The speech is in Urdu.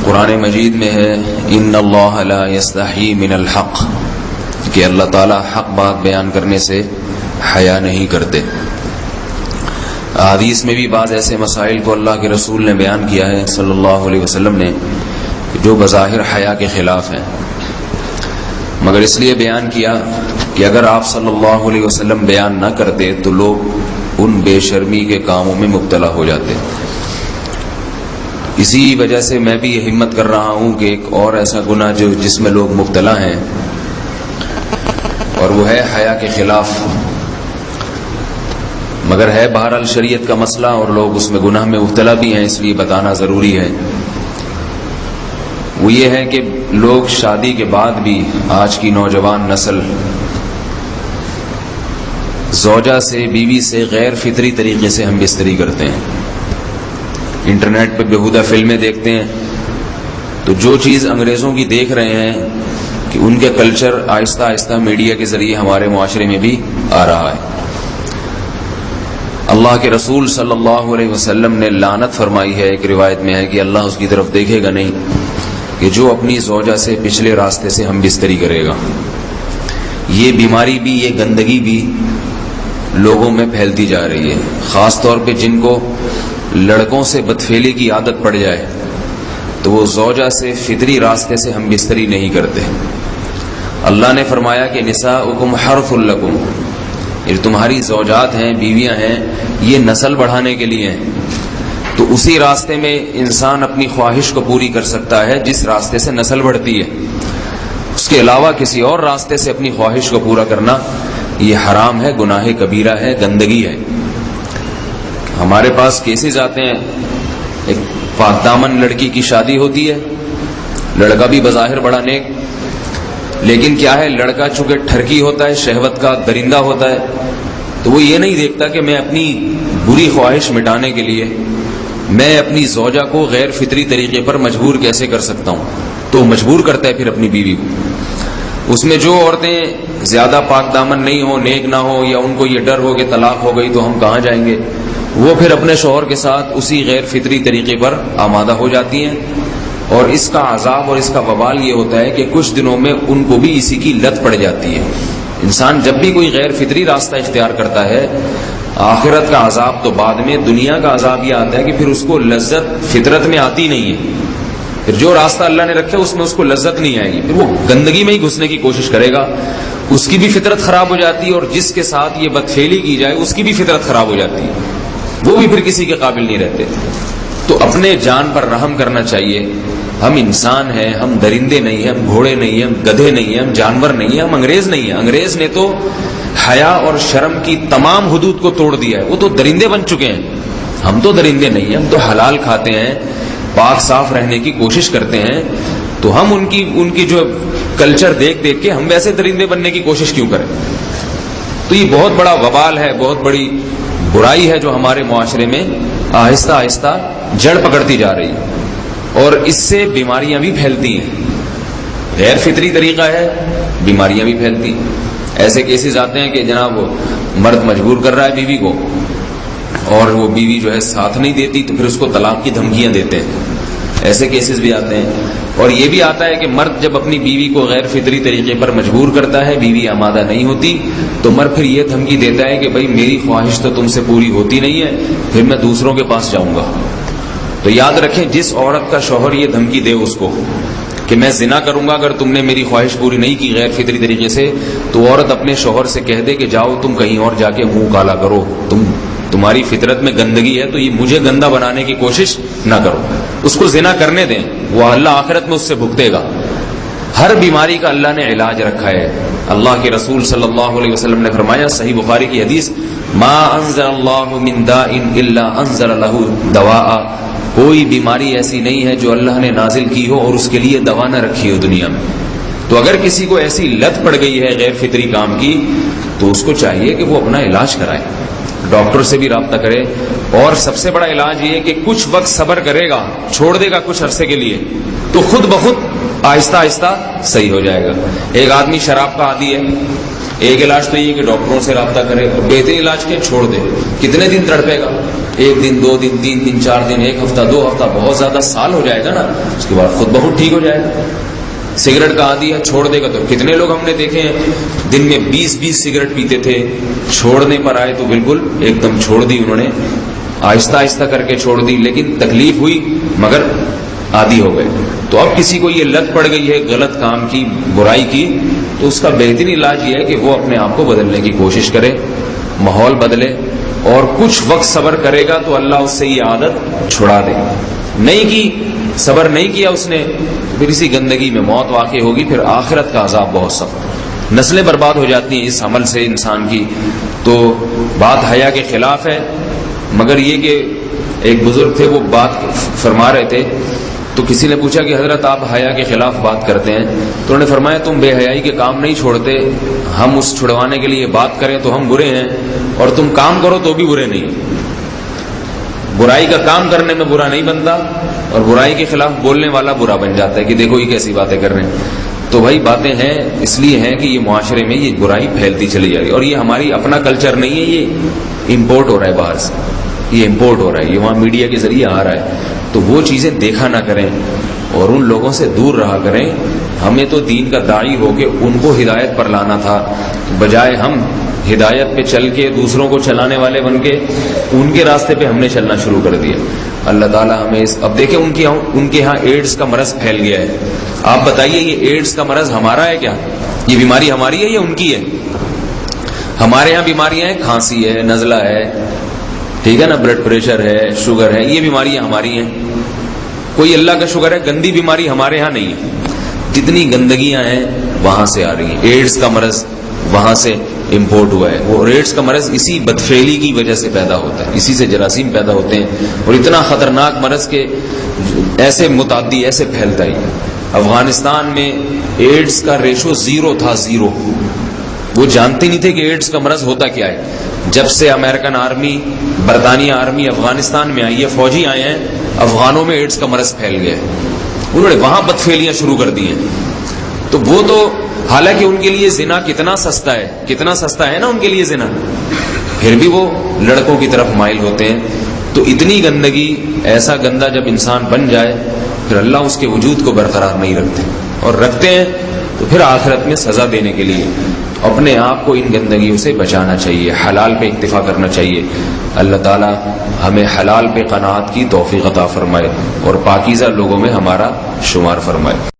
قرآن مجید میں ہے ان اللہ لا یستحی من الحق، کہ اللہ تعالیٰ حق بات بیان کرنے سے حیا نہیں کرتے۔ حدیث میں بھی بعض ایسے مسائل کو اللہ کے رسول نے بیان کیا ہے صلی اللہ علیہ وسلم نے جو بظاہر حیا کے خلاف ہیں، مگر اس لیے بیان کیا کہ اگر آپ صلی اللہ علیہ وسلم بیان نہ کرتے تو لوگ ان بے شرمی کے کاموں میں مبتلا ہو جاتے۔ اسی وجہ سے میں بھی یہ ہمت کر رہا ہوں کہ ایک اور ایسا گناہ جس میں لوگ مبتلا ہیں، اور وہ ہے حیا کے خلاف، مگر ہے بہرحال شریعت کا مسئلہ اور لوگ اس میں گناہ میں مبتلا بھی ہیں، اس لیے بتانا ضروری ہے۔ وہ یہ ہے کہ لوگ شادی کے بعد بھی، آج کی نوجوان نسل زوجہ سے، بیوی سے غیر فطری طریقے سے ہم بستری کرتے ہیں۔ انٹرنیٹ پہ بیہودہ فلمیں دیکھتے ہیں، تو جو چیز انگریزوں کی دیکھ رہے ہیں کہ ان کے کلچر آہستہ آہستہ میڈیا کے ذریعے ہمارے معاشرے میں بھی آ رہا ہے۔ اللہ کے رسول صلی اللہ علیہ وسلم نے لعنت فرمائی ہے، ایک روایت میں ہے کہ اللہ اس کی طرف دیکھے گا نہیں کہ جو اپنی زوجہ سے پچھلے راستے سے ہم بستری کرے گا۔ یہ بیماری بھی، یہ گندگی بھی لوگوں میں پھیلتی جا رہی ہے، خاص طور پہ جن کو لڑکوں سے بدفعلی کی عادت پڑ جائے تو وہ زوجہ سے فطری راستے سے ہم بستری نہیں کرتے۔ اللہ نے فرمایا کہ نساؤکم حرث لکم، یہ تمہاری زوجات ہیں، بیویاں ہیں، یہ نسل بڑھانے کے لیے ہیں۔ تو اسی راستے میں انسان اپنی خواہش کو پوری کر سکتا ہے جس راستے سے نسل بڑھتی ہے، اس کے علاوہ کسی اور راستے سے اپنی خواہش کو پورا کرنا یہ حرام ہے، گناہ کبیرہ ہے، گندگی ہے۔ ہمارے پاس کیسز آتے ہیں، ایک پاک دامن لڑکی کی شادی ہوتی ہے، لڑکا بھی بظاہر بڑا نیک، لیکن کیا ہے، لڑکا چونکہ ٹھرکی ہوتا ہے، شہوت کا درندہ ہوتا ہے، تو وہ یہ نہیں دیکھتا کہ میں اپنی بری خواہش مٹانے کے لیے میں اپنی زوجہ کو غیر فطری طریقے پر مجبور کیسے کر سکتا ہوں، تو مجبور کرتا ہے پھر اپنی بیوی کو۔ اس میں جو عورتیں زیادہ پاک دامن نہیں ہو، نیک نہ ہو، یا ان کو یہ ڈر ہو کہ طلاق ہو گئی تو ہم کہاں جائیں گے، وہ پھر اپنے شوہر کے ساتھ اسی غیر فطری طریقے پر آمادہ ہو جاتی ہیں، اور اس کا عذاب اور اس کا وبال یہ ہوتا ہے کہ کچھ دنوں میں ان کو بھی اسی کی لت پڑ جاتی ہے۔ انسان جب بھی کوئی غیر فطری راستہ اختیار کرتا ہے، آخرت کا عذاب تو بعد میں، دنیا کا عذاب یہ آتا ہے کہ پھر اس کو لذت فطرت میں آتی نہیں ہے، پھر جو راستہ اللہ نے رکھا اس میں اس کو لذت نہیں آئے گی، پھر وہ گندگی میں ہی گھسنے کی کوشش کرے گا، اس کی بھی فطرت خراب ہو جاتی ہے، اور جس کے ساتھ یہ بدفعلی کی جائے اس کی بھی فطرت خراب ہو جاتی ہے، وہ بھی پھر کسی کے قابل نہیں رہتے۔ تو اپنے جان پر رحم کرنا چاہیے۔ ہم انسان ہیں، ہم درندے نہیں ہیں، ہم گھوڑے نہیں ہیں، ہم گدھے نہیں ہیں، ہم جانور نہیں ہیں، ہم انگریز نہیں ہیں۔ انگریز نے تو حیا اور شرم کی تمام حدود کو توڑ دیا ہے، وہ تو درندے بن چکے ہیں، ہم تو درندے نہیں ہیں، ہم تو حلال کھاتے ہیں، پاک صاف رہنے کی کوشش کرتے ہیں، تو ہم ان کی جو کلچر دیکھ دیکھ کے ہم ویسے درندے بننے کی کوشش کیوں کریں؟ تو یہ بہت بڑا وبال ہے، بہت بڑی برائی ہے جو ہمارے معاشرے میں آہستہ آہستہ جڑ پکڑتی جا رہی ہے، اور اس سے بیماریاں بھی پھیلتی ہیں۔ غیر فطری طریقہ ہے، بیماریاں بھی پھیلتی ہیں۔ ایسے کیسز آتے ہیں کہ جناب مرد مجبور کر رہا ہے بیوی کو، اور وہ بیوی جو ہے ساتھ نہیں دیتی، تو پھر اس کو طلاق کی دھمکیاں دیتے ہیں۔ ایسے کیسز بھی آتے ہیں، اور یہ بھی آتا ہے کہ مرد جب اپنی بیوی کو غیر فطری طریقے پر مجبور کرتا ہے، بیوی آمادہ نہیں ہوتی، تو مرد پھر یہ دھمکی دیتا ہے کہ بھائی میری خواہش تو تم سے پوری ہوتی نہیں ہے، پھر میں دوسروں کے پاس جاؤں گا۔ تو یاد رکھیں، جس عورت کا شوہر یہ دھمکی دے اس کو کہ میں زنا کروں گا اگر تم نے میری خواہش پوری نہیں کی غیر فطری طریقے سے، تو عورت اپنے شوہر سے کہہ دے کہ جاؤ تم کہیں اور جا کے منہ کالا کرو، تمہاری فطرت میں گندگی ہے تو یہ مجھے گندا بنانے کی کوشش نہ کرو، اس کو زنا کرنے دیں، وہ اللہ آخرت میں اس سے بھگتے گا۔ ہر بیماری کا اللہ نے علاج رکھا ہے۔ اللہ کے رسول صلی اللہ علیہ وسلم نے فرمایا، صحیح بخاری کی حدیث، ما انزل اللہ من داء الا انزل له دواء، کوئی بیماری ایسی نہیں ہے جو اللہ نے نازل کی ہو اور اس کے لیے دوا نہ رکھی ہو دنیا میں۔ تو اگر کسی کو ایسی لت پڑ گئی ہے غیر فطری کام کی، تو اس کو چاہیے کہ وہ اپنا علاج کرائے، ڈاکٹر سے بھی رابطہ کرے، اور سب سے بڑا علاج یہ کہ کچھ وقت صبر کرے گا، چھوڑ دے گا کچھ عرصے کے لیے، تو خود بخود آہستہ آہستہ صحیح ہو جائے گا۔ ایک آدمی شراب کا عادی ہے، ایک علاج تو یہ کہ ڈاکٹروں سے رابطہ کرے، اور بہترین علاج کے چھوڑ دے. کتنے دن تڑپے گا؟ 1 دن 2 دن 3 دن 4 دن 1 ہفتہ 2 ہفتہ، بہت زیادہ سال ہو جائے گا نا، اس کے بعد خود بہت ٹھیک ہو جائے گا. سگریٹ کا عادی ہے، چھوڑ دے گا تو کتنے لوگ ہم نے دیکھے ہیں دن میں 20 سگریٹ پیتے تھے، چھوڑنے پر آئے تو بالکل ایک دم چھوڑ دی انہوں نے، آہستہ آہستہ کر کے چھوڑ دی، لیکن تکلیف ہوئی مگر عادی ہو گئے. تو اب کسی کو یہ لت پڑ گئی ہے غلط کام کی، برائی کی، تو اس کا بہترین علاج یہ ہے کہ وہ اپنے آپ کو بدلنے کی کوشش کرے، ماحول بدلے، اور کچھ وقت صبر کرے گا تو اللہ اس سے یہ عادت چھڑا دے. نہیں کی، صبر نہیں کیا اس نے، پھر اسی گندگی میں موت واقع ہوگی، پھر آخرت کا عذاب بہت سخت. نسلیں برباد ہو جاتی ہیں اس عمل سے انسان کی. تو بات حیا کے خلاف ہے، مگر یہ کہ ایک بزرگ تھے وہ بات فرما رہے تھے، تو کسی نے پوچھا کہ حضرت آپ حیا کے خلاف بات کرتے ہیں، تو انہوں نے فرمایا تم بے حیائی کے کام نہیں چھوڑتے، ہم اس چھڑوانے کے لیے بات کریں تو ہم برے ہیں، اور تم کام کرو تو بھی برے نہیں. برائی کا کام کرنے میں برا نہیں بنتا، اور برائی کے خلاف بولنے والا برا بن جاتا ہے کہ دیکھو یہ کیسی باتیں کر رہے ہیں. تو بھائی باتیں ہیں اس لیے ہیں کہ یہ معاشرے میں یہ برائی پھیلتی چلی جا رہی ہے، اور یہ ہماری اپنا کلچر نہیں ہے، یہ امپورٹ ہو رہا ہے باہر سے، یہ امپورٹ ہو رہا ہے، یہ وہاں میڈیا کے ذریعے آ رہا ہے. تو وہ چیزیں دیکھا نہ کریں اور ان لوگوں سے دور رہا کریں. ہمیں تو دین کا داعی ہو کے ان کو ہدایت پر لانا تھا، بجائے ہم ہدایت پہ چل کے دوسروں کو چلانے والے بن کے ان کے راستے پہ ہم نے چلنا شروع کر دیا. اللہ تعالیٰ ہمیں اب دیکھیں ان کے ہاں ایڈز کا مرض پھیل گیا ہے. آپ بتائیے یہ ایڈز کا مرض ہمارا ہے کیا؟ یہ بیماری ہماری ہے یا ان کی ہے؟ ہمارے ہاں بیماریاں ہیں، کھانسی ہے، نزلہ ہے، ٹھیک ہے نا، بلڈ پریشر ہے، شوگر ہے، یہ بیماریاں ہماری ہیں. کوئی اللہ کا شکر ہے گندی بیماری ہمارے ہاں نہیں ہے. جتنی گندگیاں ہیں وہاں سے آ رہی ہیں. ایڈز کا مرض وہاں سے امپورٹ ہوا ہے. وہ ایڈز کا مرض اسی بدفعلی کی وجہ سے پیدا ہوتا ہے، اسی سے جراثیم پیدا ہوتے ہیں، اور اتنا خطرناک مرض کہ ایسے متعدی ایسے پھیلتا ہی. افغانستان میں ایڈز کا ریشو 0 تھا، 0. وہ جانتے نہیں تھے کہ ایڈز کا مرض ہوتا کیا ہے. جب سے امریکن آرمی، برطانیہ آرمی افغانستان میں آئی ہے، فوجی آئے ہیں، افغانوں میں ایڈز کا مرض پھیل گیا ہے. انہوں نے وہاں بدفعلیاں شروع کر دی ہیں. تو وہ تو حالانکہ ان کے لیے زنا کتنا سستا ہے، کتنا سستا ہے نا ان کے لیے زنا، پھر بھی وہ لڑکوں کی طرف مائل ہوتے ہیں. تو اتنی گندگی، ایسا گندا جب انسان بن جائے پھر اللہ اس کے وجود کو برقرار نہیں رکھتے، اور رکھتے ہیں تو پھر آخرت میں سزا دینے کے لیے اپنے آپ کو ان گندگیوں سے بچانا چاہیے، حلال پہ اکتفا کرنا چاہیے. اللہ تعالی ہمیں حلال پہ قناعت کی توفیق عطا فرمائے اور پاکیزہ لوگوں میں ہمارا شمار فرمائے.